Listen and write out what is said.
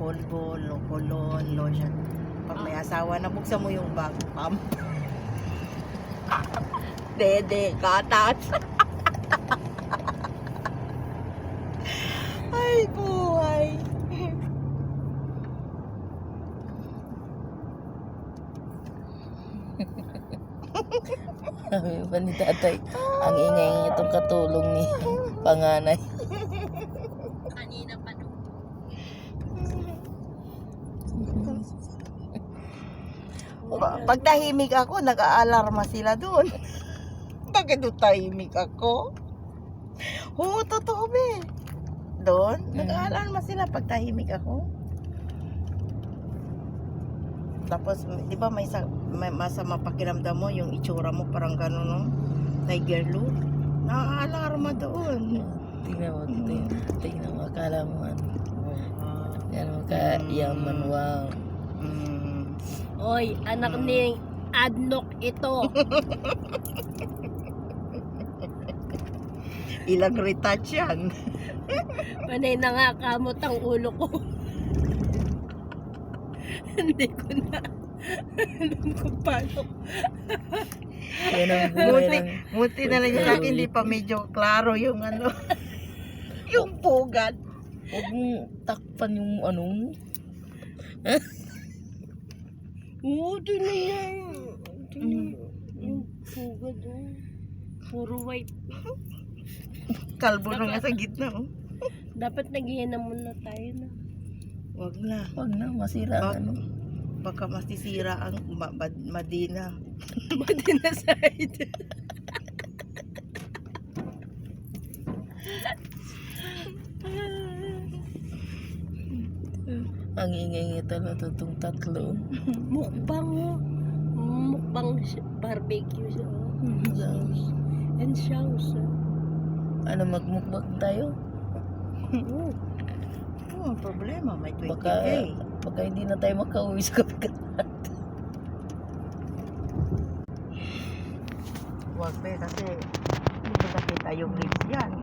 Volvo, Cologne, lotion. Pag may asawa na, buksan mo yung bag, pam. Dede, katas. Ay, buhay. Sabi pa ni tatay, ang ingay itong katulong ni panganay. Kanina pa nung Pag tahimik ako, nag-aalarma sila doon. Bakit doon tahimik ako? Oo, totoo be. Doon, nag-aalarma sila pag tahimik ako. Tapos, di ba may masama pakiramdam mo, yung itsura mo parang gano'n, no? Tiger look. Nakaalarma doon. Tingnan mo, tingnan mo, akala mo yan mo ka-yaman, wow. Oy, anak ni Adnok ito. Ilang retouch yan. Panay na nga kamot ang ulo ko. Hindi ko na alam kung paano. Yan ang buhay ng... Buti na lang sa akin, hindi pa medyo klaro yung ano. Yung pugat. Huwag mong takpan yung ano mo. Oo, ito na yan. Yung pugad, oh. Puro white. Kalbo na nga sa gitna, oh. Dapat naghihinam muna tayo na. Wag na. Huwag na, masira ang ano. Baka masisira ang Madina. Madina side. Ang ingay talaga itong tatlo. Mukbang, oh. Mukbang barbecue. Oh. And shows. Ano, magmukbang tayo? Oh. Oh, ang problema, may 20K. Baka hindi na tayo makauwi sa kapikat. Wag be, kasi hindi ko nakita yung lips yan.